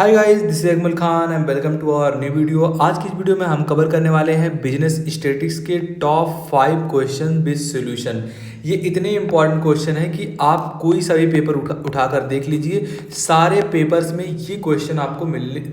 Hi guys, this is Akmal Khan and welcome to our new video. आज की इस video में हम कवर करने वाले हैं बिजनेस स्टैटिस्टिक्स के टॉप 5 क्वेश्चन विद सॉल्यूशन। ये इतने इंपॉर्टेंट क्वेश्चन है कि आप कोई सा भी पेपर उठाकर देख लीजिए, सारे पेपर्स में ये क्वेश्चन आपको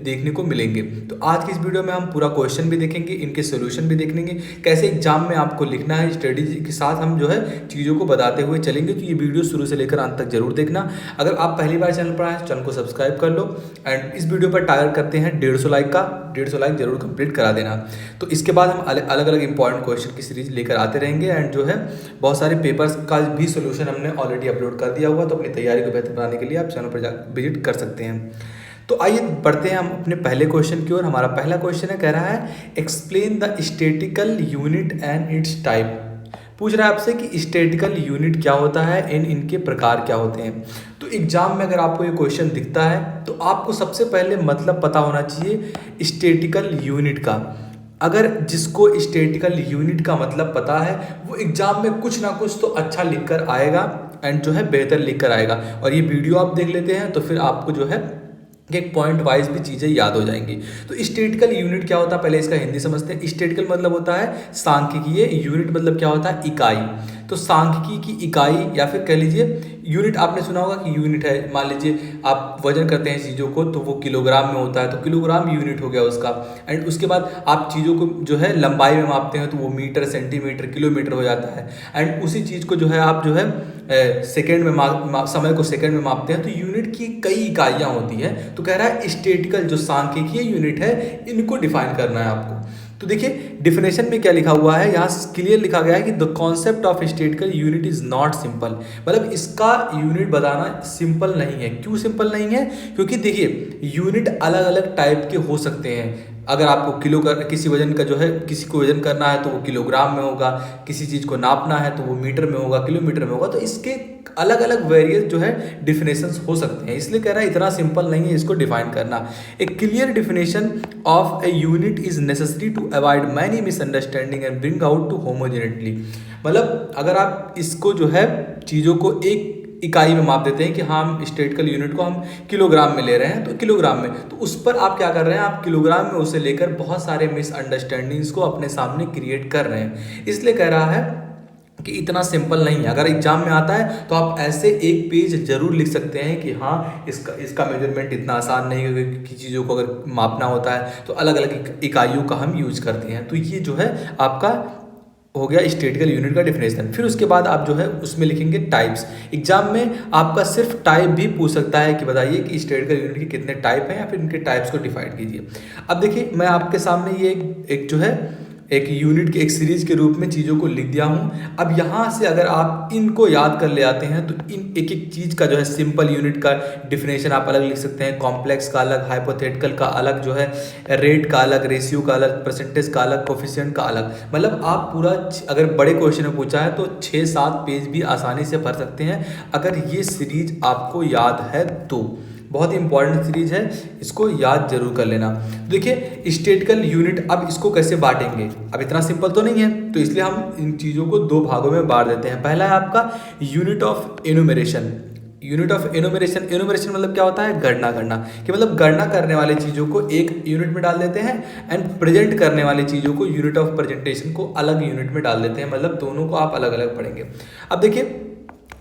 देखने को मिलेंगे। तो आज की इस वीडियो में हम पूरा क्वेश्चन भी देखेंगे, इनके सोल्यूशन भी देखेंगे, कैसे एग्जाम में आपको लिखना है। स्ट्रेटेजी के साथ हम जो है चीज़ों को बताते हुए चलेंगे। तो ये वीडियो शुरू से लेकर अंत तक जरूर देखना। अगर आप पहली बार चैनल पर आए तो चैनल को सब्सक्राइब कर लो। एंड इस वीडियो पर टारगेट करते हैं 150 लाइक का। 150 लाइक जरूर कंप्लीट करा देना। तो इसके बाद हम अलग अलग इंपॉर्टेंट क्वेश्चन की सीरीज लेकर आते रहेंगे। एंड जो है बहुत सारे पेपर्स का भी सोल्यूशन हमने ऑलरेडी अपलोड कर दिया हुआ, तो अपनी तैयारी को बेहतर बनाने के लिए आप चैनल पर विजिट कर सकते हैं। तो आइए बढ़ते हैं हम अपने पहले क्वेश्चन की ओर। हमारा पहला क्वेश्चन है, कह रहा है explain the statistical unit and it's type. पूछ रहा है आपसे कि स्टैटिकल यूनिट क्या होता है एंड इनके प्रकार क्या होते हैं। तो एग्जाम में अगर आपको ये क्वेश्चन दिखता है तो आपको सबसे पहले मतलब पता होना चाहिए स्टैटिकल यूनिट का। अगर जिसको स्टैटिकल यूनिट का मतलब पता है वो एग्जाम में कुछ ना कुछ तो अच्छा लिख कर आएगा एंड जो है बेहतर लिख कर आएगा। और ये वीडियो आप देख लेते हैं तो फिर आपको जो है एक पॉइंट वाइज भी चीज़ें याद हो जाएंगी। तो स्टैटिकल यूनिट क्या होता है, पहले इसका हिंदी समझते हैं। स्टैटिकल मतलब होता है सांख्यिकीय, यूनिट मतलब क्या होता है, इकाई। तो सांख्यिकी की इकाई या फिर कह लीजिए यूनिट। आपने सुना होगा कि यूनिट है, मान लीजिए आप वजन करते हैं चीज़ों को तो वो किलोग्राम में होता है, तो किलोग्राम यूनिट हो गया उसका। एंड उसके बाद आप चीज़ों को जो है लंबाई में मापते हैं तो वो मीटर, सेंटीमीटर, किलोमीटर हो जाता है। एंड उसी चीज़ को जो है आप जो है सेकेंड में समय को सेकेंड में मापते हैं। तो यूनिट की कई इकाइयाँ होती हैं। तो कह रहा है स्टैटिकल जो सांख्यिकीय यूनिट है इनको डिफाइन करना है आपको। तो देखिए डिफिनेशन में क्या लिखा हुआ है, यहाँ क्लियर लिखा गया है कि the concept of statistical unit is not simple. मतलब इसका यूनिट बताना सिंपल नहीं है। क्यों सिंपल नहीं है? क्योंकि देखिए यूनिट अलग अलग टाइप के हो सकते हैं। अगर आपको किसी वजन का जो है, किसी को वजन करना है तो वो किलोग्राम में होगा, किसी चीज़ को नापना है तो वो मीटर में होगा, किलोमीटर में होगा। तो इसके अलग अलग वेरियस जो है डिफिनेशंस हो सकते हैं। इसलिए कह रहा है इतना सिंपल नहीं है इसको डिफाइन करना। A clear definition of a unit is necessary to avoid many misunderstanding and bring out to homogeneity. मतलब अगर आप इसको जो है चीज़ों को एक इकाई में माप देते हैं कि हम स्टैटिकल यूनिट को हम किलोग्राम में ले रहे हैं तो किलोग्राम में, तो उस पर आप क्या कर रहे हैं, आप किलोग्राम में उसे लेकर बहुत सारे मिसअंडरस्टैंडिंग्स को अपने सामने क्रिएट कर रहे हैं। इसलिए कह रहा है कि इतना सिंपल नहीं है। अगर एग्जाम में आता है तो आप ऐसे एक पेज जरूर लिख सकते हैं कि हाँ इसका मेजरमेंट इतना आसान नहीं है कि चीज़ों को अगर मापना होता है तो अलग अलग इकाइयों का हम यूज करते हैं। तो ये जो है आपका हो गया स्टैटिकल यूनिट का डिफिनेशन। फिर उसके बाद आप जो है उसमें लिखेंगे टाइप्स। एग्जाम में आपका सिर्फ टाइप भी पूछ सकता है कि बताइए कि स्टैटिकल यूनिट के कितने टाइप हैं या फिर इनके टाइप्स को डिफाइन कीजिए। अब देखिए मैं आपके सामने ये एक जो है एक यूनिट के एक सीरीज के रूप में चीज़ों को लिख दिया हूँ। अब यहाँ से अगर आप इनको याद कर ले आते हैं तो इन एक एक चीज़ का जो है सिंपल यूनिट का डिफिनेशन आप अलग लिख सकते हैं, कॉम्प्लेक्स का अलग, हाइपोथेटिकल का अलग, जो है रेट का अलग, रेशियो का अलग, परसेंटेज का अलग, कोफिशिएंट का अलग। मतलब आप पूरा अगर बड़े क्वेश्चन में पूछा है तो 6-7 पेज भी आसानी से भर सकते हैं अगर ये सीरीज आपको याद है तो। बहुत ही इंपॉर्टेंट सीरीज है, इसको याद जरूर कर लेना। देखिए स्टैटिकल यूनिट, अब इसको कैसे बांटेंगे, अब इतना सिंपल तो नहीं है, तो इसलिए हम इन चीज़ों को 2 भागों में बांट देते हैं। पहला है आपका unit of enumeration. Unit of enumeration, enumeration मतलब क्या होता है, गणना करना। कि मतलब गणना करने वाली चीज़ों को एक यूनिट में डाल देते हैं एंड प्रेजेंट करने वाली चीज़ों को, यूनिट ऑफ प्रेजेंटेशन को अलग यूनिट में डाल देते हैं। मतलब दोनों को आप अलग अलग पढ़ेंगे। अब देखिए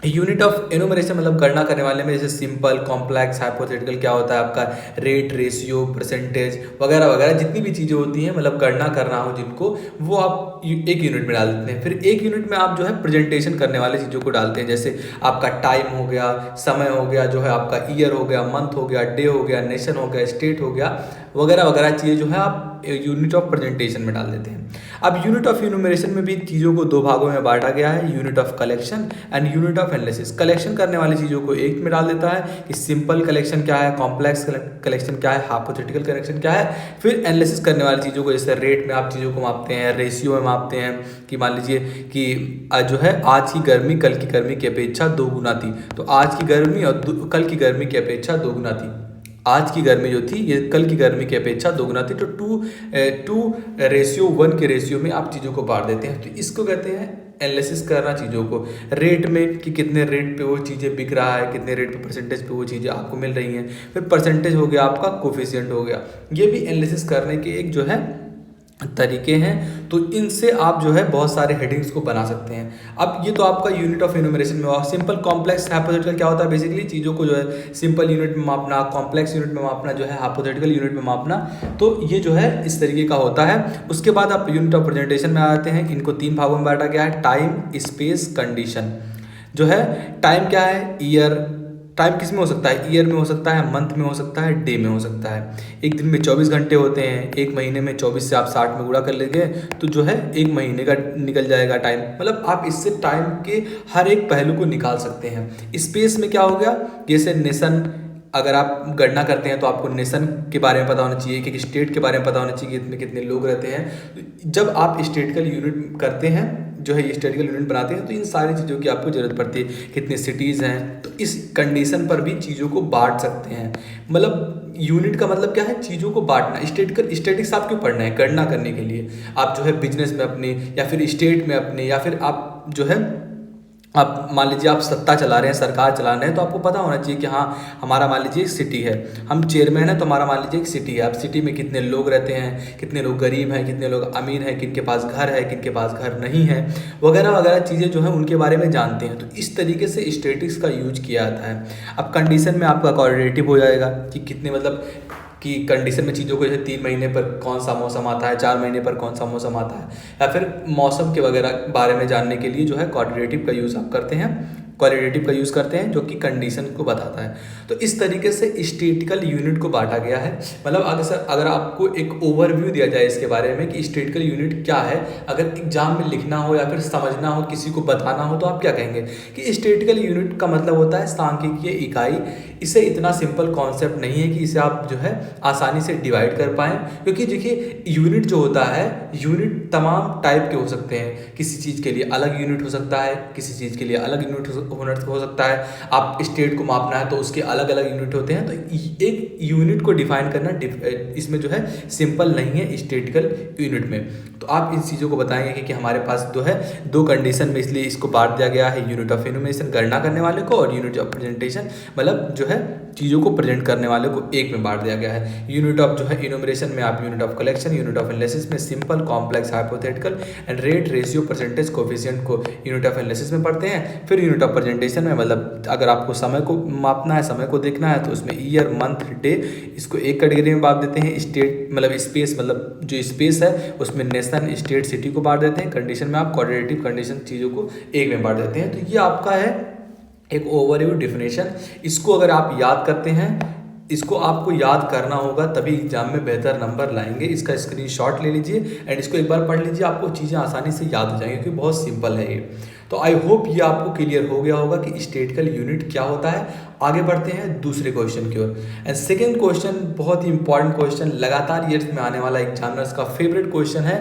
यूनिट ऑफ एनुमरेशन मतलब गणना करने वाले में जैसे सिंपल, कॉम्प्लेक्स, हाइपोथेटिकल क्या होता है आपका, रेट, रेशियो, परसेंटेज वगैरह वगैरह जितनी भी चीज़ें होती हैं, मतलब गणना करना हो जिनको, वो आप एक यूनिट में डाल देते हैं। फिर एक यूनिट में आप जो है प्रेजेंटेशन करने वाली चीज़ों को डालते हैं, जैसे आपका टाइम हो गया, समय हो गया, जो है आपका ईयर हो गया, मंथ हो गया, डे हो गया, नेशन हो गया, स्टेट हो गया, वगैरह वगैरह चीज़ें जो है आप यूनिट ऑफ प्रेजेंटेशन में डाल देते हैं। अब यूनिट ऑफ इन्यूमरेशन में भी चीज़ों को 2 भागों में बांटा गया है, unit of collection and unit of analysis. Collection करने वाली चीज़ों को एक में डाल देता है कि सिंपल कलेक्शन क्या है, कॉम्प्लेक्स कलेक्शन क्या है, हाइपोथेटिकल कलेक्शन क्या है। फिर एनालिसिस करने वाली चीज़ों को, जैसे रेट में आप चीज़ों को मापते हैं, रेशियो में मापते हैं कि मान लीजिए कि जो है आज की गर्मी कल की गर्मी की अपेक्षा 2 गुना थी, तो आज की गर्मी और कल की गर्मी की अपेक्षा 2 गुना थी। आज की गर्मी जो थी ये कल की गर्मी की अपेक्षा 2 गुना थी। तो 2:1 के रेशियो में आप चीज़ों को बांट देते हैं। तो इसको कहते हैं एनालिसिस करना चीज़ों को रेट में, कि कितने रेट पे वो चीज़ें बिक रहा है, कितने रेट पे परसेंटेज पे वो चीज़ें आपको मिल रही हैं। फिर परसेंटेज हो गया आपका, कोफिशिएंट हो गया, ये भी एनालिसिस करने के एक जो है तरीके हैं। तो इनसे आप जो है बहुत सारे हेडिंग्स को बना सकते हैं। अब ये तो आपका यूनिट ऑफ इन्यूमरेशन में हुआ। सिंपल कॉम्प्लेक्स हाइपोथेटिकल क्या होता है, बेसिकली चीज़ों को जो है सिंपल यूनिट में मापना, कॉम्प्लेक्स यूनिट में मापना, जो है हाइपोथेटिकल यूनिट में मापना। तो ये जो है इस तरीके का होता है। उसके बाद आप यूनिट ऑफ प्रेजेंटेशन में आते हैं। इनको 3 भागों में बांटा गया है, टाइम, स्पेस, कंडीशन। जो है टाइम क्या है, ईयर। टाइम किस में हो सकता है, ईयर में हो सकता है, मंथ में हो सकता है, डे में हो सकता है। एक दिन में 24 घंटे होते हैं, एक महीने में 24 से आप 60 में गुणा कर लेंगे तो जो है एक महीने का निकल जाएगा टाइम। मतलब आप इससे टाइम के हर एक पहलू को निकाल सकते हैं। स्पेस में क्या हो गया, जैसे नेशन, अगर आप गणना करते हैं तो आपको नेशन के बारे में पता होना चाहिए, कि स्टेट के बारे में पता होना चाहिए कि इसमें कितने लोग रहते हैं। जब आप स्टेटिकल यूनिट करते हैं, जो है स्टेटिकल यूनिट बनाते हैं, तो इन सारी चीज़ों की आपको ज़रूरत पड़ती है। कितने सिटीज़ हैं, तो इस कंडीशन पर भी चीज़ों को बांट सकते हैं। मतलब यूनिट का मतलब क्या है, चीज़ों को बांटना। स्टेटिक्स आप क्यों पढ़ना है, गणना करने के लिए। आप जो है बिजनेस में अपने, या फिर स्टेट में अपने, या फिर आप जो है आप मान लीजिए आप सत्ता चला रहे हैं, सरकार चला रहे हैं, तो आपको पता होना चाहिए कि हाँ हमारा मान लीजिए एक सिटी है, हम चेयरमैन हैं, तो हमारा मान लीजिए एक सिटी है। अब सिटी में कितने लोग रहते हैं, कितने लोग गरीब हैं, कितने लोग अमीर हैं, किनके पास घर है, किनके पास घर नहीं है, वगैरह वगैरह चीज़ें जो है उनके बारे में जानते हैं। तो इस तरीके से स्टेटिक्स का यूज किया जाता है। अब कंडीशन में आपका कोऑर्डिनेटिव हो जाएगा कि कितने, मतलब कि कंडीशन में चीज़ों को जैसे 3 महीने पर कौन सा मौसम आता है, 4 महीने पर कौन सा मौसम आता है, या फिर मौसम के वगैरह बारे में जानने के लिए जो है कोऑर्डिनेटिव का यूज़ आप करते हैं, क्वालिटेटिव का यूज़ करते हैं, जो कि कंडीशन को बताता है। तो इस तरीके से स्टेटिकल यूनिट को बांटा गया है। मतलब अगर आपको एक ओवरव्यू दिया जाए इसके बारे में कि स्टेटिकल यूनिट क्या है, अगर एग्जाम में लिखना हो या फिर समझना हो, किसी को बताना हो, तो आप क्या कहेंगे कि स्टेटिकल यूनिट का मतलब होता है सांख्यिकीय इकाई। इसे इतना सिंपल कॉन्सेप्ट नहीं है कि इसे आप जो है आसानी से डिवाइड कर पाएँ, क्योंकि देखिए यूनिट जो होता है, यूनिट तमाम टाइप के हो सकते हैं। किसी चीज़ के लिए अलग यूनिट हो सकता है, किसी चीज़ के लिए अलग यूनिट हो सकता है। आप स्टेट को मापना है तो उसके अलग अलग यूनिट होते हैं। तो एक यूनिट को डिफाइन करना इसमें जो है सिंपल नहीं है स्टेटिकल यूनिट में। तो आप इन चीज़ों को बताएंगे कि हमारे पास जो है 2 कंडीशन में, इसलिए इसको बांट दिया गया है, यूनिट ऑफ इन्यूमरेशन गणना करने वाले को, और यूनिट ऑफ प्रेजेंटेशन मतलब जो है चीज़ों को प्रेजेंट करने वाले को एक में बांट दिया गया है। यूनिट ऑफ जो है इन्यूमरेशन में आप unit of collection, unit of analysis में simple, complex, hypothetical and rate, ratio, percentage, coefficient को यूनिट ऑफ एनालिसिस में पढ़ते हैं। फिर यूनिट ऑफ प्रेजेंटेशन में, मतलब अगर आपको समय को मापना है, समय को देखना है, तो उसमें ईयर, मंथ, डे, इसको एक कैटेगरी में बांट देते हैं। स्टेट मतलब स्पेस, मतलब जो स्पेस है उसमें नेशन, स्टेट, सिटी को बांट देते हैं। कंडीशन में आप क्वाड्रेटिव कंडीशन चीज़ों को एक में बांट देते हैं। तो ये आपका है एक ओवरव्यू डेफिनेशन। इसको अगर आप याद करते हैं, इसको आपको याद करना होगा, तभी एग्जाम में बेहतर नंबर लाएंगे। इसका स्क्रीनशॉट ले लीजिए एंड इसको एक बार पढ़ लीजिए, आपको चीज़ें आसानी से याद हो जाएंगी, क्योंकि बहुत सिंपल है ये। तो आई होप ये आपको क्लियर हो गया होगा कि स्टेटिकल यूनिट क्या होता है। आगे बढ़ते हैं दूसरे क्वेश्चन की ओर। एंड सेकेंड क्वेश्चन बहुत ही इंपॉर्टेंट क्वेश्चन, लगातार ईयर्स में आने वाला एग्जामिनर्स का फेवरेट क्वेश्चन है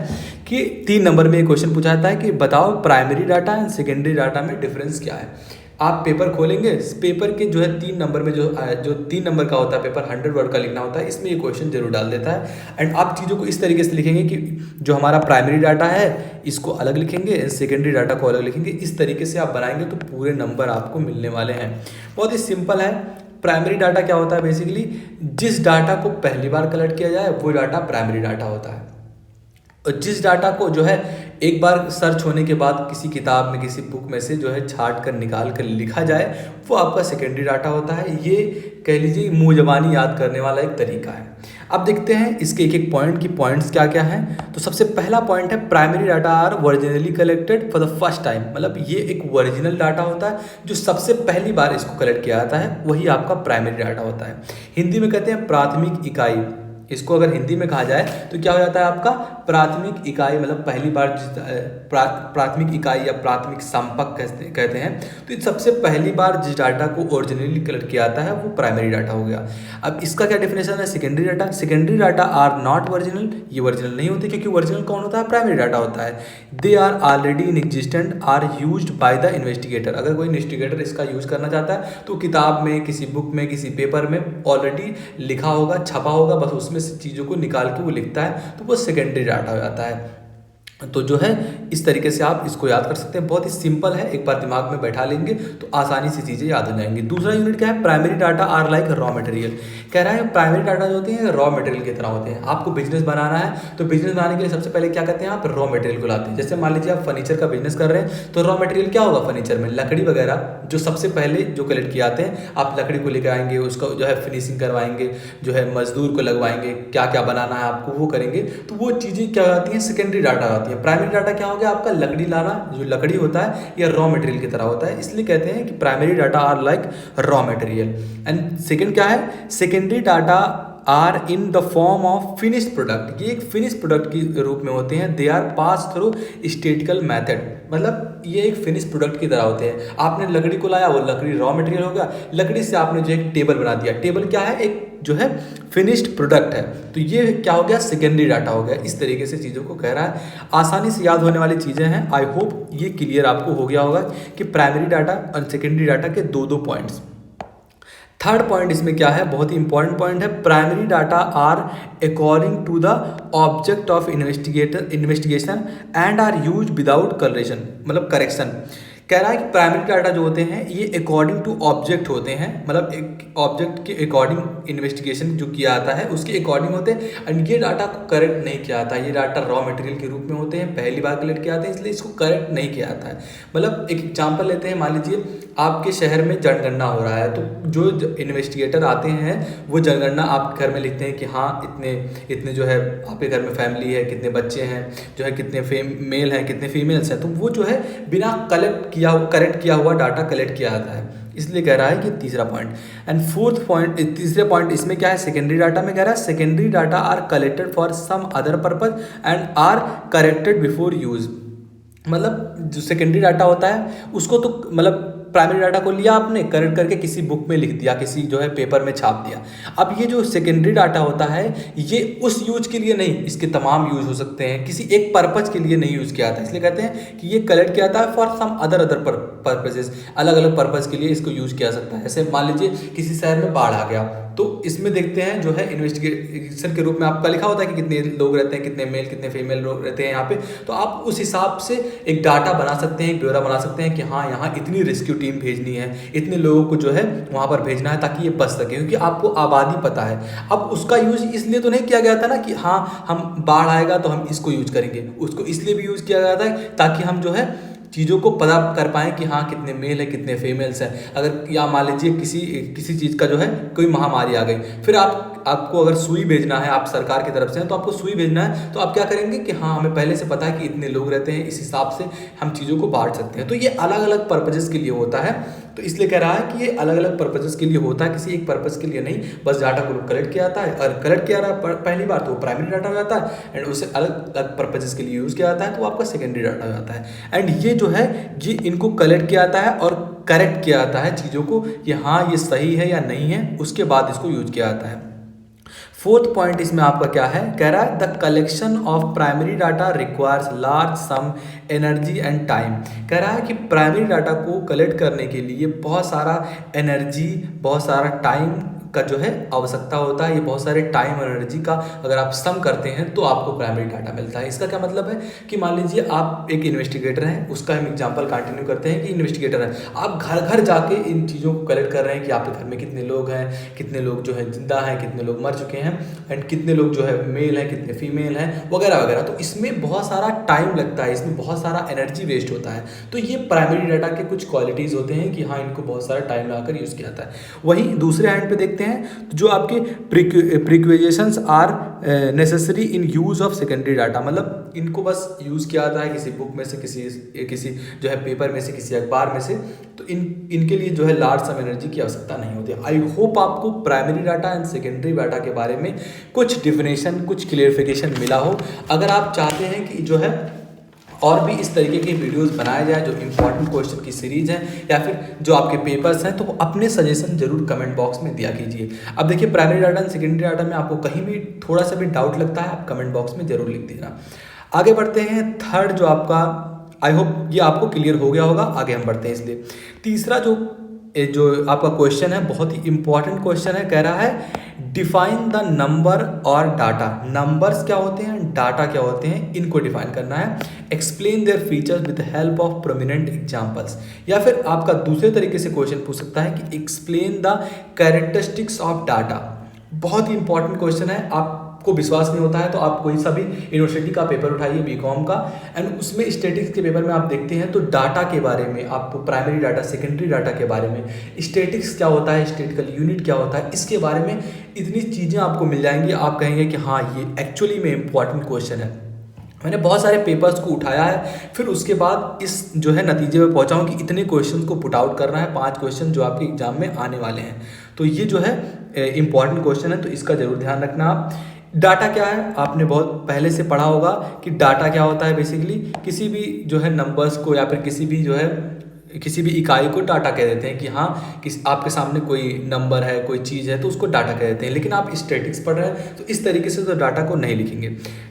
कि 3 नंबर में ये क्वेश्चन पूछा जाता है कि बताओ primary data and secondary data में डिफरेंस क्या है। आप पेपर खोलेंगे, पेपर के जो है 3 नंबर में जो 3 नंबर का होता है पेपर, 100 वर्ड का लिखना होता है, इसमें ये क्वेश्चन जरूर डाल देता है। एंड आप चीज़ों को इस तरीके से लिखेंगे कि जो हमारा प्राइमरी डाटा है इसको अलग लिखेंगे, सेकेंडरी डाटा को अलग लिखेंगे। इस तरीके से आप बनाएंगे तो पूरे नंबर आपको मिलने वाले हैं। बहुत ही सिंपल है। प्राइमरी डाटा क्या होता है, बेसिकली जिस डाटा को पहली बार कलेक्ट किया जाए वो डाटा प्राइमरी डाटा होता है। और जिस डाटा को जो है एक बार सर्च होने के बाद किसी किताब में, किसी बुक में से जो है छाट कर निकाल कर लिखा जाए, वो आपका सेकेंडरी डाटा होता है। ये कह लीजिए मुँह ज़बानी याद करने वाला एक तरीका है। अब देखते हैं इसके एक एक पॉइंट की पॉइंट्स क्या क्या हैं। तो सबसे पहला पॉइंट है primary data are originally collected for the first time. मतलब ये एक ओरिजिनल डाटा होता है, जो सबसे पहली बार इसको कलेक्ट किया जाता है, वही आपका प्राइमरी डाटा होता है। हिंदी में कहते हैं प्राथमिक इकाई। इसको अगर हिंदी में कहा जाए तो क्या हो जाता है आपका प्राथमिक इकाई, मतलब पहली बार प्राथमिक इकाई या प्राथमिक संपर्क कहते हैं। तो इस सबसे पहली बार जिस डाटा को ओरिजिनली कलेक्ट किया जाता है वो प्राइमरी डाटा हो गया। अब इसका क्या डेफिनेशन है, secondary data. Secondary data are not original, ये ओरिजिनल नहीं होते, क्योंकि ओरिजिनल कौन होता है, प्राइमरी डाटा होता है। They are already in existent are used by the investigator. अगर कोई इन्वेस्टिगेटर इसका यूज करना चाहता है तो किताब में, किसी बुक में, किसी पेपर में ऑलरेडी लिखा होगा, छपा होगा, बस उसमें से चीज़ों को निकाल के वो लिखता है, तो वो सेकेंडरी डाटा हो जाता है। तो जो है इस तरीके से आप इसको याद कर सकते हैं। बहुत ही सिंपल है, एक बार दिमाग में बैठा लेंगे तो आसानी से चीज़ें याद हो जाएंगी। दूसरा यूनिट क्या है, primary data are like raw material. कह रहा है प्राइमरी डाटा जो होते हैं रॉ मटेरियल की तरह होते हैं। आपको बिजनेस बनाना है तो बिजनेस बनाने के लिए सबसे पहले क्या करते हैं, आप रॉ मटेरियल को लाते हैं। जैसे मान लीजिए आप फर्नीचर का बिजनेस कर रहे हैं तो रॉ मटेरियल क्या होगा फर्नीचर में, लकड़ी वगैरह जो सबसे पहले जो कलेक्ट किए आते हैं। आप लकड़ी को लेकर आएंगे, उसका जो है फिनिशिंग करवाएंगे, जो है मजदूर को लगवाएंगे, क्या क्या बनाना है आपको वो करेंगे। तो वो चीज़ें क्या आती हैं, सेकेंडरी डाटा आती है। प्राइमरी डाटा क्या हो गया आपका, लकड़ी लाना, जो लकड़ी होता है या रॉ मटेरियल की तरह होता है, इसलिए कहते हैं कि primary data are like raw material. And second क्या है, secondary data are in the form of finished product. ये एक फिनिश्ड प्रोडक्ट के रूप में होते हैं। They are pass through statical method, मतलब ये एक फिनिश्ड प्रोडक्ट की तरह होते हैं। आपने लकड़ी को लाया, वो लकड़ी रॉ मटेरियल हो गया, लकड़ी से आपने जो एक टेबल बना दिया, टेबल क्या है, एक जो है फिनिश्ड प्रोडक्ट है। तो ये क्या हो गया, सेकेंडरी डाटा हो गया। इस तरीके से चीज़ों को कह रहा है, आसानी से याद होने वाली चीज़ें हैं। आई होप ये क्लियर आपको हो गया होगा कि प्राइमरी डाटा और सेकेंडरी डाटा के दो पॉइंट्स। थर्ड पॉइंट इसमें क्या है, बहुत ही इंपॉर्टेंट पॉइंट है, primary data are according to the object of investigation and are use without correction, मतलब करेक्शन। कह रहा है कि प्राइमरी डाटा जो होते हैं ये अकॉर्डिंग टू ऑब्जेक्ट होते हैं, मतलब एक ऑब्जेक्ट के अकॉर्डिंग इन्वेस्टिगेशन जो किया जाता है उसके अकॉर्डिंग होते हैं। एंड ये डाटा को करेक्ट नहीं किया जाता, ये डाटा रॉ मटेरियल के रूप में होते हैं, पहली बार कलेक्ट किया जाता है, इसलिए इसको करेक्ट नहीं किया जाता है। मतलब एक एग्जाम्पल लेते हैं, मान लीजिए आपके शहर में जनगणना हो रहा है, तो जो इन्वेस्टिगेटर आते हैं वो जनगणना आपके घर में लिखते हैं कि हाँ इतने इतने जो है आपके घर में फैमिली है, कितने बच्चे हैं, जो है कितने मेल हैं, कितने फीमेल्स हैं। तो वो जो है बिना करेक्ट किया हुआ डाटा कलेक्ट किया जाता है, इसलिए कह रहा है कि तीसरा पॉइंट। एंड फोर्थ पॉइंट, तीसरे पॉइंट इसमें क्या है, सेकेंडरी डाटा में कह रहा है secondary data are collected for some other purpose and are corrected before use. मतलब जो सेकेंडरी डाटा होता है उसको तो मतलब प्राइमरी डाटा को लिया आपने, करेक्ट करके किसी बुक में लिख दिया, किसी जो है पेपर में छाप दिया। अब ये जो सेकेंडरी डाटा होता है ये उस यूज के लिए नहीं, इसके तमाम यूज हो सकते हैं, किसी एक पर्पज के लिए नहीं यूज किया जाता है, इसलिए कहते हैं कि ये कलेक्ट किया जाता है फॉर सम अदर पर्पजेस, अलग अलग पर्पज के लिए इसको यूज किया सकता है। जैसे मान लीजिए किसी शहर में बाढ़ आ गया तो इसमें देखते हैं जो है इन्वेस्टिगेशन के रूप में आपका लिखा होता है कि कितने लोग रहते हैं, कितने मेल कितने फीमेल लोग रहते हैं यहाँ पे। तो आप उस हिसाब से एक डाटा बना सकते हैं, एक ब्यौरा बना सकते हैं कि हाँ यहाँ इतनी रेस्क्यू टीम भेजनी है, इतने लोगों को जो है वहाँ पर भेजना है ताकि ये बच सके, क्योंकि आपको आबादी पता है। अब उसका यूज इसलिए तो नहीं किया गया था ना कि हाँ हम बाढ़ आएगा तो हम इसको यूज करेंगे, उसको इसलिए भी यूज किया गया था ताकि हम जो है चीज़ों को पता कर पाएँ कि हाँ कितने मेल है कितने फीमेल्स हैं। अगर या मान लीजिए किसी चीज़ का जो है कोई महामारी आ गई, फिर आपको अगर सुई भेजना है, आप सरकार की तरफ से हैं तो आपको सुई भेजना है, तो आप क्या करेंगे कि हाँ हमें पहले से पता है कि इतने लोग रहते हैं, इस हिसाब से हम चीज़ों को बांट सकते हैं। तो ये अलग अलग पर्पजेस के लिए होता है, तो इसलिए कह रहा है कि ये अलग अलग पर्पजेस के लिए होता है, किसी एक पर्पज के लिए नहीं। बस डाटा को कलेक्ट किया जाता है, और कलेक्ट किया रहा है पहली बार तो वो प्राइमरी डाटा हो जाता है, एंड उसे अलग अलग पर्पजेस के लिए यूज़ किया जाता है तो आपका सेकेंडरी डाटा हो जाता है। एंड ये जो है ये इनको कलेक्ट किया जाता है और करेक्ट किया जाता है चीज़ों को कि हाँ ये सही है या नहीं है, उसके बाद इसको यूज किया जाता है। फोर्थ पॉइंट इसमें आपका क्या है, कह रहा है the collection of primary data requires large some energy and time. कह रहा है कि प्राइमरी डाटा को कलेक्ट करने के लिए बहुत सारा एनर्जी, बहुत सारा टाइम का जो है आवश्यकता होता है। ये बहुत सारे टाइम और एनर्जी का अगर आप सम करते हैं तो आपको प्राइमरी डाटा मिलता है। इसका क्या मतलब है कि मान लीजिए आप एक इन्वेस्टिगेटर हैं, उसका हम एग्जांपल कंटिन्यू करते हैं कि इन्वेस्टिगेटर हैं, आप घर घर जाके इन चीज़ों को कलेक्ट कर रहे हैं कि आपके घर में कितने लोग हैं, कितने लोग जो है जिंदा हैं, कितने लोग मर चुके हैं, एंड कितने लोग जो है मेल हैं, कितने फीमेल हैं, वगैरह वगैरह। तो इसमें बहुत सारा टाइम लगता है, इसमें बहुत सारा एनर्जी वेस्ट होता है। तो ये प्राइमरी डाटा के कुछ क्वालिटीज़ होते हैं कि हाँ इनको बहुत सारा टाइम लगाकर यूज़ किया जाता है। वहीं दूसरे हैंड पे देखते हैं जो आपके precautions are necessary in use of secondary data, मतलब इनको बस यूज़ किया जाता है किसी बुक में से, किसी जो है पेपर में से, किसी अखबार में से। तो इनके लिए जो है लार्ज सम एनर्जी की आवश्यकता नहीं होती। आई होप आपको primary data and secondary data के बारे में कुछ डिफिनेशन, कुछ क्लियरिफिकेशन मिला हो। अगर आप चाहते हैं कि जो है और भी इस तरीके की वीडियोस बनाए जाए जो इंपॉर्टेंट क्वेश्चन की सीरीज़ हैं या फिर जो आपके पेपर्स हैं, तो अपने सजेशन जरूर कमेंट बॉक्स में दिया कीजिए। अब देखिए primary data and secondary data में आपको कहीं भी थोड़ा सा भी डाउट लगता है आप कमेंट बॉक्स में जरूर लिख देना। आगे बढ़ते हैं, थर्ड जो आपका, आई होप ये आपको क्लियर हो गया होगा, आगे हम बढ़ते हैं। इसलिए तीसरा जो ये जो आपका क्वेश्चन है बहुत ही इंपॉर्टेंट क्वेश्चन है। कह रहा है डिफाइन द नंबर और डाटा। नंबर्स क्या होते हैं, डाटा क्या होते हैं, इनको डिफाइन करना है। Explain their features with help of prominent examples. या फिर आपका दूसरे तरीके से क्वेश्चन पूछ सकता है कि explain the characteristics of data. बहुत ही इंपॉर्टेंट क्वेश्चन है। आपको विश्वास नहीं होता है तो आप कोई सा भी यूनिवर्सिटी का पेपर उठाइए बीकॉम का, एंड उसमें स्टैटिस्टिक्स के पेपर में आप देखते हैं तो डाटा के बारे में आपको प्राइमरी डाटा, सेकेंडरी डाटा के बारे में, स्टैटिस्टिक्स क्या होता है, स्टैटिस्टिकल यूनिट क्या होता है, इसके बारे में इतनी चीज़ें आपको मिल जाएंगी। आप कहेंगे कि हाँ ये एक्चुअली में इंपॉर्टेंट क्वेश्चन है। मैंने बहुत सारे पेपर्स को उठाया है, फिर उसके बाद इस जो है नतीजे पे पहुंचा हूं कि इतने क्वेश्चन को पुट आउट करना है, 5 क्वेश्चन जो आपके एग्जाम में आने वाले हैं। तो ये जो है इंपॉर्टेंट क्वेश्चन है, तो इसका जरूर ध्यान रखना आप। डाटा क्या है, आपने बहुत पहले से पढ़ा होगा कि डाटा क्या होता है। बेसिकली किसी भी जो है नंबर्स को या फिर किसी भी जो है किसी भी इकाई को डाटा कह देते हैं कि हाँ आपके सामने कोई नंबर है, कोई चीज़ है तो उसको डाटा कह देते हैं। लेकिन आप स्टैटिक्स पढ़ रहे हैं तो इस तरीके से तो डाटा को नहीं लिखेंगे।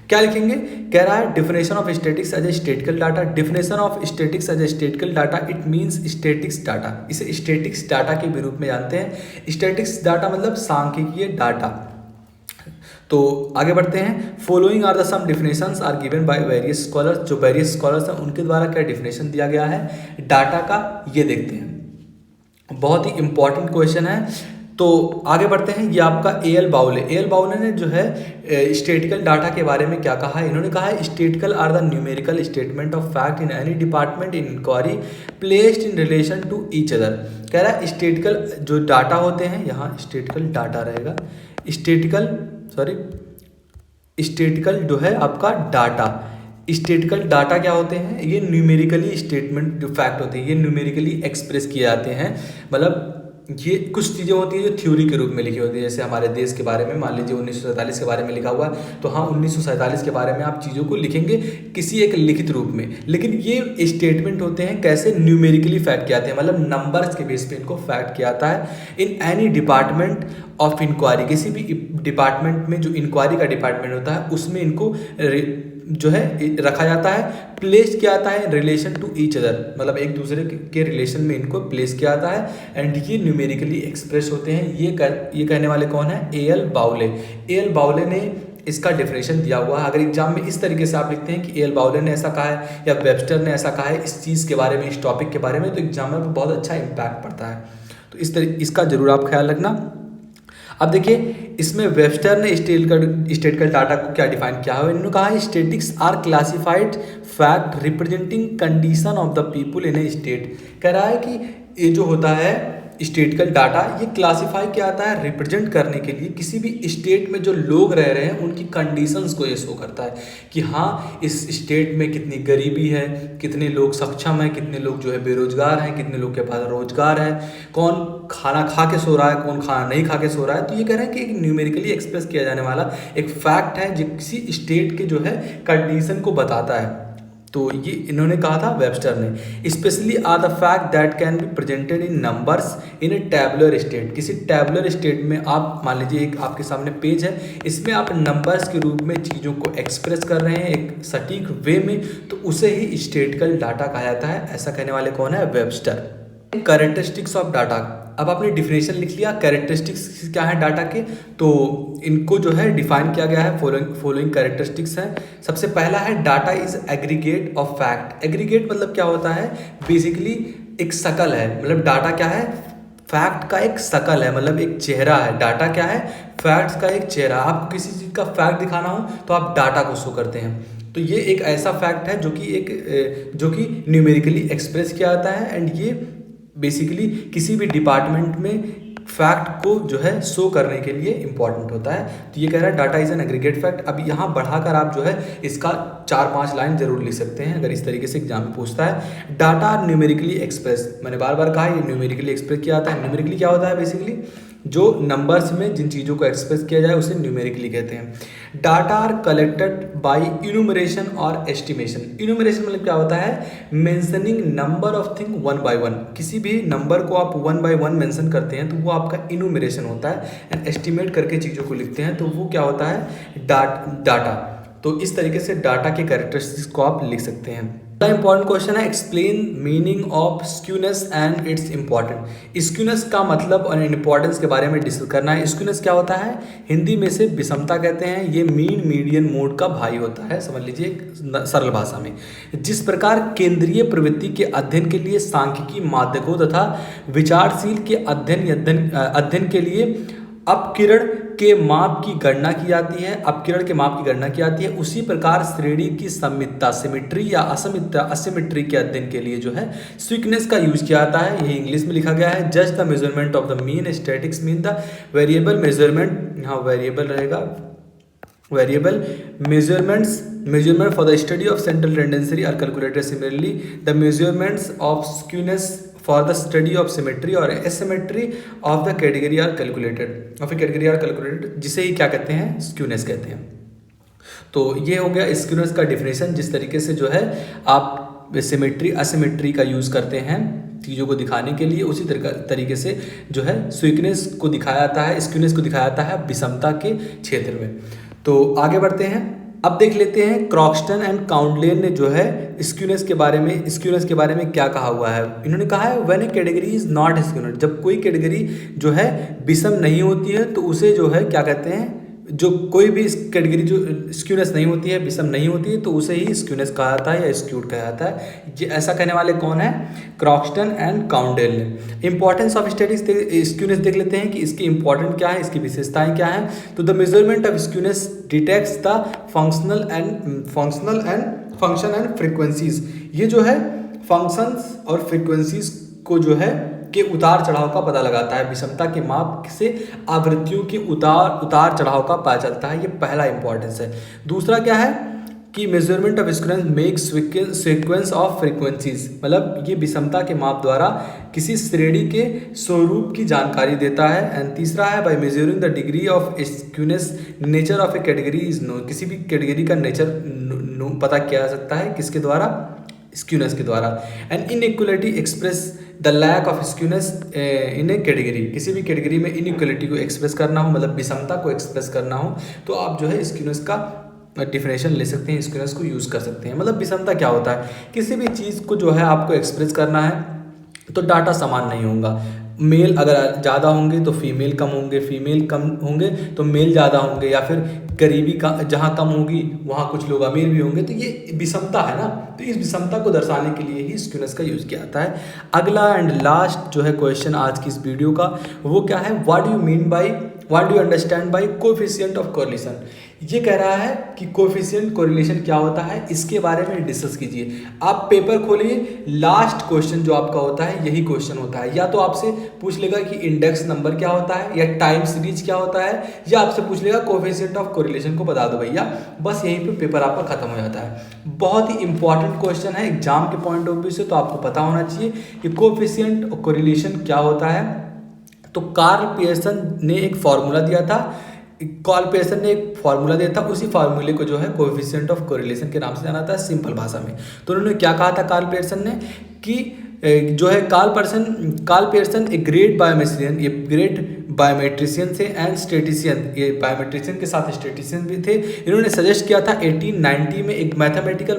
क्या लिखेंगे, कह रहा है definition of statics as a statical data. Definition of statics as a statical data, it means statics data. इसे स्टैटिक्स डाटा के रूप में जानते हैं। स्टैटिक्स डाटा मतलब सांख्यिकीय डाटा। तो आगे बढ़ते हैं। Following are the some definitions are given by various scholars. जो वेरियस स्कॉलर्स हैं उनके द्वारा क्या डिफिनेशन दिया गया है डाटा का, ये देखते हैं। बहुत ही इंपॉर्टेंट क्वेश्चन है। तो आगे बढ़ते हैं। ये आपका एल बाउले, एल बाउले ने जो है स्टैटिकल डाटा के बारे में क्या कहा है। इन्होंने कहा है statical are the numerical statement of fact in any department in inquiry placed in relation to each other. कह रहा है स्टैटिकल जो डाटा होते हैं, यहाँ स्टैटिकल डाटा रहेगा, स्टैटिकल जो है आपका डाटा, स्टैटिकल डाटा क्या होते हैं, ये न्यूमेरिकली स्टेटमेंट जो फैक्ट होते हैं ये न्यूमेरिकली एक्सप्रेस किए जाते हैं। मतलब ये कुछ चीज़ें होती हैं जो थ्योरी के रूप में लिखी होती है। जैसे हमारे देश के बारे में मान लीजिए 1947 के बारे में लिखा हुआ है तो हाँ 1947 के बारे में आप चीज़ों को लिखेंगे किसी एक लिखित रूप में। लेकिन ये स्टेटमेंट होते हैं कैसे, न्यूमेरिकली फैक्ट किए जाते हैं, मतलब नंबर्स के बेस पे इनको फैक्ट किया जाता है। In any department of inquiry, किसी भी डिपार्टमेंट में जो इंक्वायरी का डिपार्टमेंट होता है उसमें इनको जो है रखा जाता है, प्लेस किया जाता है रिलेशन टू ईच अदर, मतलब एक दूसरे के रिलेशन में इनको प्लेस किया जाता है एंड ये न्यूमेरिकली एक्सप्रेस होते हैं। ये कहने वाले कौन है, एल बाउले। एल बाउले ने इसका डेफिनेशन दिया हुआ है। अगर एग्जाम में इस तरीके से आप लिखते हैं कि एल बाउले ने ऐसा कहा है या वेबस्टर ने ऐसा कहा है इस चीज़ के बारे में, इस टॉपिक के बारे में, तो एग्जाम में बहुत अच्छा इम्पैक्ट पड़ता है। तो इसका जरूर आप ख्याल रखना। अब देखिए इसमें वेबस्टर ने स्टैटिकल डाटा को क्या डिफाइन किया है। इन्होंने कहा है statics are classified fact representing condition of the people in a state. कह रहा है कि ये जो होता है स्टैटिकल डाटा ये क्लासिफाई किया जाता है रिप्रेजेंट करने के लिए किसी भी स्टेट में जो लोग रह रहे हैं उनकी कंडीशंस को ये शो करता है कि हाँ इस स्टेट में कितनी गरीबी है, कितने लोग सक्षम हैं, कितने लोग जो है बेरोजगार हैं, कितने लोग के पास रोजगार है, कौन खाना खा के सो रहा है, कौन खाना नहीं खा के सो रहा है। तो ये कह रहे हैं कि एक न्यूमेरिकली एक्सप्रेस किया जाने वाला एक फैक्ट है जो किसी स्टेट के जो है कंडीशन को बताता है। तो ये इन्होंने कहा था वेबस्टर ने। Specially are the fact that can be presented in numbers in a tabular state. किसी टैबुलर स्टेट में आप मान लीजिए एक आपके सामने पेज है, इसमें आप नंबर्स के रूप में चीज़ों को एक्सप्रेस कर रहे हैं एक सटीक वे में, तो उसे ही स्टैटिकल डाटा कहा जाता है। ऐसा कहने वाले कौन है, वेबस्टर। कैरेक्टरिस्टिक्स ऑफ डाटा, अब आपने डिफिनेशन लिख लिया कैरेक्टरिस्टिक्स क्या है डाटा के, तो इनको जो है डिफाइन किया गया है। फॉलोइंग कैरेक्टरिस्टिक्स है। सबसे पहला है data is aggregate of fact. Aggregate मतलब क्या होता है, बेसिकली एक शकल है, मतलब डाटा क्या है, फैक्ट का एक शकल है, मतलब एक चेहरा है। डाटा क्या है, फैक्ट्स का एक चेहरा। आपको किसी चीज़ का फैक्ट दिखाना हो तो आप डाटा को शो करते हैं। तो ये एक ऐसा फैक्ट है जो कि न्यूमेरिकली एक्सप्रेस किया जाता है एंड ये बेसिकली किसी भी डिपार्टमेंट में फैक्ट को जो है शो करने के लिए इंपॉर्टेंट होता है। तो ये कह रहा है data is an aggregate fact. अब यहाँ बढ़ाकर आप जो है इसका 4-5 लाइन जरूर लिख सकते हैं अगर इस तरीके से एग्जाम में पूछता है। डाटा आर न्यूमेरिकली एक्सप्रेस, मैंने बार बार कहा ये न्यूमेरिकली एक्सप्रेस किया जाता है। न्यूमेरिकली क्या होता है, बेसिकली जो नंबर्स में जिन चीज़ों को एक्सप्रेस किया जाए उसे न्यूमेरिकली कहते हैं। Data are collected by enumeration और एस्टिमेशन। इनुमरेशन मतलब क्या होता है, mentioning number of thing one by one. किसी भी नंबर को आप 1 by 1 मेंशन करते हैं तो वो आपका इनुमरेशन होता है एंड एस्टिमेट करके चीज़ों को लिखते हैं तो वो क्या होता है, डाटा। तो इस तरीके से डाटा के कैरेक्टरिस्टिक्स को आप लिख सकते हैं। पहला इंपॉर्टेंट क्वेश्चन है, explain meaning of skewness and it's important. Skewness का मतलब और इंपॉर्टेंस के बारे में डिस्कस करना है। स्क्यूनेस क्या होता है, हिंदी में से विषमता कहते हैं। ये मीन मीडियन मोड का भाई होता है, समझ लीजिए सरल भाषा में। जिस प्रकार केंद्रीय प्रवृत्ति के अध्ययन के लिए सांख्यिकी माध्यकों तथा विचारशील के अध्ययन के लिए अपकिरण के माप की गणना की जाती है, अपकिरण के माप की गणना की जाती है, उसी प्रकार श्रेणी की सममितता सिमेट्री या असिमेट्री के अध्ययन के लिए जो है स्वीकनेस का यूज किया जाता है। यही इंग्लिश में लिखा गया है। Just the measurement of the mean statics mean the variable measurement, यहाँ वेरिएबल रहेगा, variable measurement for the study of central tendency are calculated similarly. The measurements of skewness for the study of symmetry or asymmetry of the category are calculated, जिसे ही क्या कहते हैं, skewness कहते हैं। तो ये हो गया स्क्यूनेस का डिफिनेशन, जिस तरीके से जो है आप सिमेट्री असिमेट्री का यूज करते हैं चीज़ों को दिखाने के लिए, उसी तरीके से जो है स्वीकनेस को दिखाया जाता है, स्क्यूनेस को दिखाया जाता है विषमता के क्षेत्र में। तो आगे बढ़ते हैं, अब देख लेते हैं क्रॉक्सटन एंड काउंडलेन ने जो है स्क्यूनेस के बारे में क्या कहा हुआ है। इन्होंने कहा है when A category is not skewness, जब कोई कैटेगरी जो है विषम नहीं होती है तो उसे जो है क्या कहते हैं, जो कोई भी कैटेगरी जो स्क्यूनेस नहीं होती है, विषम नहीं होती है, तो उसे ही स्क्यूनेस कहा जाता है या स्क्यूड कहा जाता है। ये ऐसा कहने वाले कौन है, क्रॉक्सटन एंड काउंडेल ने। इंपॉर्टेंस ऑफ स्क्यूनेस देख लेते हैं कि इसकी इंपॉर्टेंट क्या है, इसकी विशेषताएं क्या है। तो the measurement of skewness detects the function and frequencies. ये जो है फंक्शंस और फ्रीक्वेंसीज को जो है के उतार चढ़ाव का पता लगाता है। विषमता के माप से आवृत्तियों के उतार चढ़ाव का पता चलता है। ये पहला इंपॉर्टेंस है। दूसरा क्या है कि measurement of skewness makes sequence of frequencies, मतलब ये विषमता के माप द्वारा किसी श्रेणी के स्वरूप की जानकारी देता है। एंड तीसरा है by measuring the degree of skewness nature of a category is no, किसी भी कैटेगरी का नेचर पता किया जा सकता है किसके द्वारा, स्क्यूनेस के द्वारा। And inequality express the lack of skewness in a category, किसी भी कैटेगरी में इनइक्वलिटी को एक्सप्रेस करना हो, मतलब विषमता को एक्सप्रेस करना हो, तो आप जो है स्क्यूनेस का डिफिनेशन ले सकते हैं, स्क्यूनेस को यूज़ कर सकते हैं। मतलब विषमता क्या होता है, किसी भी चीज़ को जो है आपको एक्सप्रेस करना है तो डाटा समान नहीं होगा। मेल अगर ज़्यादा होंगे तो फीमेल कम होंगे, फीमेल कम होंगे तो मेल ज़्यादा होंगे, या फिर गरीबी का जहाँ कम होगी वहाँ कुछ लोग अमीर भी होंगे। तो ये विषमता है ना, तो इस विषमता को दर्शाने के लिए ही स्क्यूनेस का यूज़ किया जाता है। अगला एंड लास्ट जो है क्वेश्चन आज की इस वीडियो का, वो क्या है, what do you understand by coefficient of correlation. ये कह रहा है कि कोएफिशिएंट कोरिलेशन क्या होता है, इसके बारे में डिस्कस कीजिए। आप पेपर खोलिए, लास्ट क्वेश्चन जो आपका होता है यही क्वेश्चन होता है। या तो आपसे पूछ लेगा कि इंडेक्स नंबर क्या होता है, या टाइम सीरीज क्या होता है, या आपसे पूछ लेगा कोएफिशिएंट ऑफ कोरिलेशन को बता दो भैया। बस यहीं पे पेपर आपका खत्म हो जाता है। बहुत ही इंपॉर्टेंट क्वेश्चन है एग्जाम के पॉइंट ऑफ व्यू से, तो आपको पता होना चाहिए कि कोएफिशिएंट ऑफ कोरिलेशन क्या होता है। तो कार्ल पियर्सन ने एक फॉर्मूला दिया था, उसी फार्मूले को जो है कोएफिशिएंट ऑफ कोरिलेशन के नाम से जाना था सिंपल भाषा में। तो उन्होंने क्या कहा था कार्ल पियर्सन ने कि जो है कार्ल पियर्सन एक ग्रेट बायोमेट्रिशियन थे एंड स्टेटिशियन, ये बायोमेट्रिशियन के साथ स्टेटिशियन भी थे। इन्होंने सजेस्ट किया था 1890 में एक मैथमेटिकल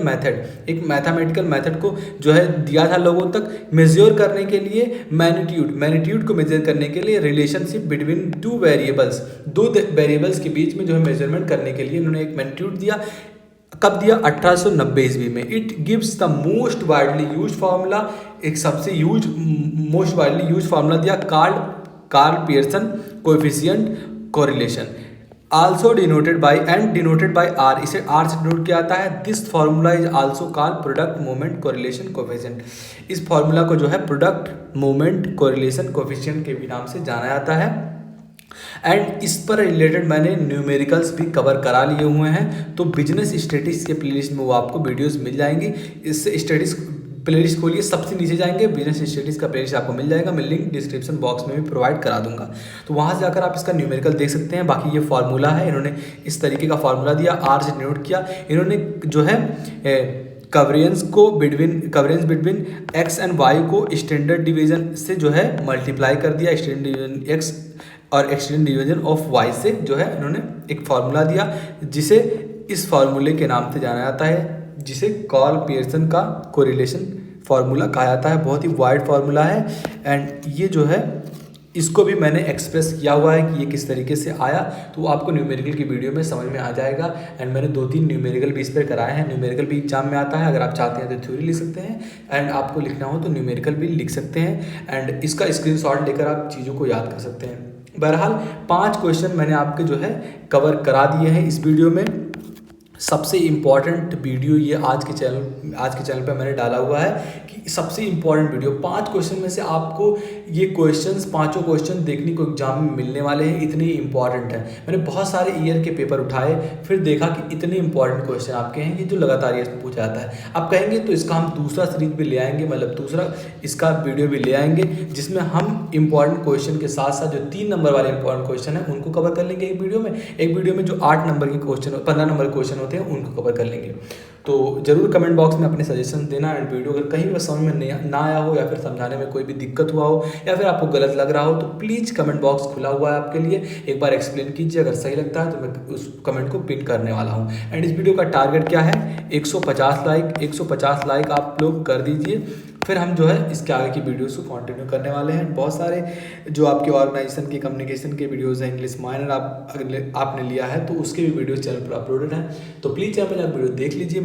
मेथड को जो है दिया था लोगों तक, मेजर करने के लिए मैग्नीट्यूड को मेजर करने के लिए रिलेशनशिप बिटवीन दो वेरिएबल्स के बीच में जो है मेजरमेंट करने के लिए इन्होंने एक मैग्नीट्यूड दिया। कब दिया, 1890 ईस्वी में। It gives the most widely use formula, एक सबसे मोस्ट वाइडली यूज फार्मूला दिया Karl Pearson coefficient correlation, also denoted by R, इसे आर से डिनोट किया जाता है। This formula is also called product moment correlation coefficient. इस फार्मूला को जो है प्रोडक्ट मोमेंट कोरिलेशन कोएफिशिएंट के भी नाम से जाना जाता है। एंड इस पर रिलेटेड मैंने न्यूमेरिकल्स भी कवर करा लिए हुए हैं, तो बिजनेस स्टैटिस्टिक्स के प्लेलिस्ट में वो आपको वीडियोस मिल जाएंगी। इस स्टैटिस्टिक्स प्लेलिस्ट खोलिए, सबसे नीचे जाएंगे बिजनेस स्टैटिस्टिक्स का प्लेलिस्ट आपको मिल जाएगा। मैं लिंक डिस्क्रिप्शन बॉक्स में भी प्रोवाइड करा दूंगा, तो वहाँ से जाकर आप इसका न्यूमेरिकल देख सकते हैं। बाकी ये फार्मूला है, इन्होंने इस तरीके का फार्मूला दिया, आर से डिनोट किया। इन्होंने जो है कवरेंस बिटवीन एक्स एंड वाई को स्टैंडर्ड डिवीजन से जो है मल्टीप्लाई कर दिया, स्टैंडर्ड डिवीजन एक्स और एक्सटेंड डिवीजन ऑफ वाई से जो है इन्होंने एक फार्मूला दिया, जिसे इस फार्मूले के नाम से जाना जाता है, जिसे कार्ल पियर्सन का कोरिलेशन फार्मूला कहा जाता है। बहुत ही वाइड फार्मूला है एंड ये जो है इसको भी मैंने एक्सप्रेस किया हुआ है कि ये किस तरीके से आया, तो आपको न्यूमेरिकल की वीडियो में समझ में आ जाएगा। एंड मैंने 2-3 न्यूमेरिकल भी इस पर कराए हैं। न्यूमेरिकल भी एग्जाम में आता है, अगर आप चाहते हैं तो थ्योरी लिख सकते हैं एंड आपको लिखना हो तो न्यूमेरिकल भी लिख सकते हैं एंड इसका स्क्रीनशॉट लेकर आप चीज़ों को याद कर सकते हैं। बहरहाल 5 क्वेश्चन मैंने आपके जो है कवर करा दिए हैं इस वीडियो में। सबसे इम्पॉर्टेंट वीडियो ये आज के चैनल पे मैंने डाला हुआ है कि सबसे इम्पॉर्टेंट वीडियो 5 क्वेश्चन में से आपको ये क्वेश्चंस पांचों क्वेश्चन देखने को एग्जाम में मिलने वाले हैं, इतने इंपॉर्टेंट हैं। मैंने बहुत सारे ईयर के पेपर उठाए, फिर देखा कि इतने इंपॉर्टेंट क्वेश्चन आपके हैं, ये जो लगातार ये पूछा जाता है। आप कहेंगे तो इसका हम दूसरा सीरीज भी ले आएंगे, मतलब दूसरा इसका वीडियो भी ले आएंगे, जिसमें हम इंपॉर्टेंट क्वेश्चन के साथ साथ जो 3 नंबर वाले इंपॉर्टेंट क्वेश्चन है उनको कवर कर लेंगे एक वीडियो में। एक वीडियो में जो 8 नंबर के क्वेश्चन 15 नंबर क्वेश्चन होते हैं उनको कवर कर लेंगे। तो जरूर कमेंट बॉक्स में अपने सजेशन देना एंड वीडियो अगर कहीं भी समझ में ना आया हो या फिर समझाने में कोई भी दिक्कत हुआ हो या फिर आपको गलत लग रहा हो तो प्लीज़ कमेंट बॉक्स खुला हुआ है आपके लिए, एक बार एक्सप्लेन कीजिए। अगर सही लगता है तो मैं उस कमेंट को पिन करने वाला हूँ। एंड इस वीडियो का टारगेट क्या है, 150 लाइक आप लोग कर दीजिए, फिर हम जो है इसके आगे की वीडियोस को कंटिन्यू करने वाले हैं। बहुत सारे जो आपके ऑर्गेनाइजेशन के कम्युनिकेशन के वीडियोस हैं, इंग्लिश माइनर आपने लिया है तो उसके भी वीडियोस चैनल पर अपलोडेड हैं, तो प्लीज़ चैनल पर आप वीडियो देख लीजिए।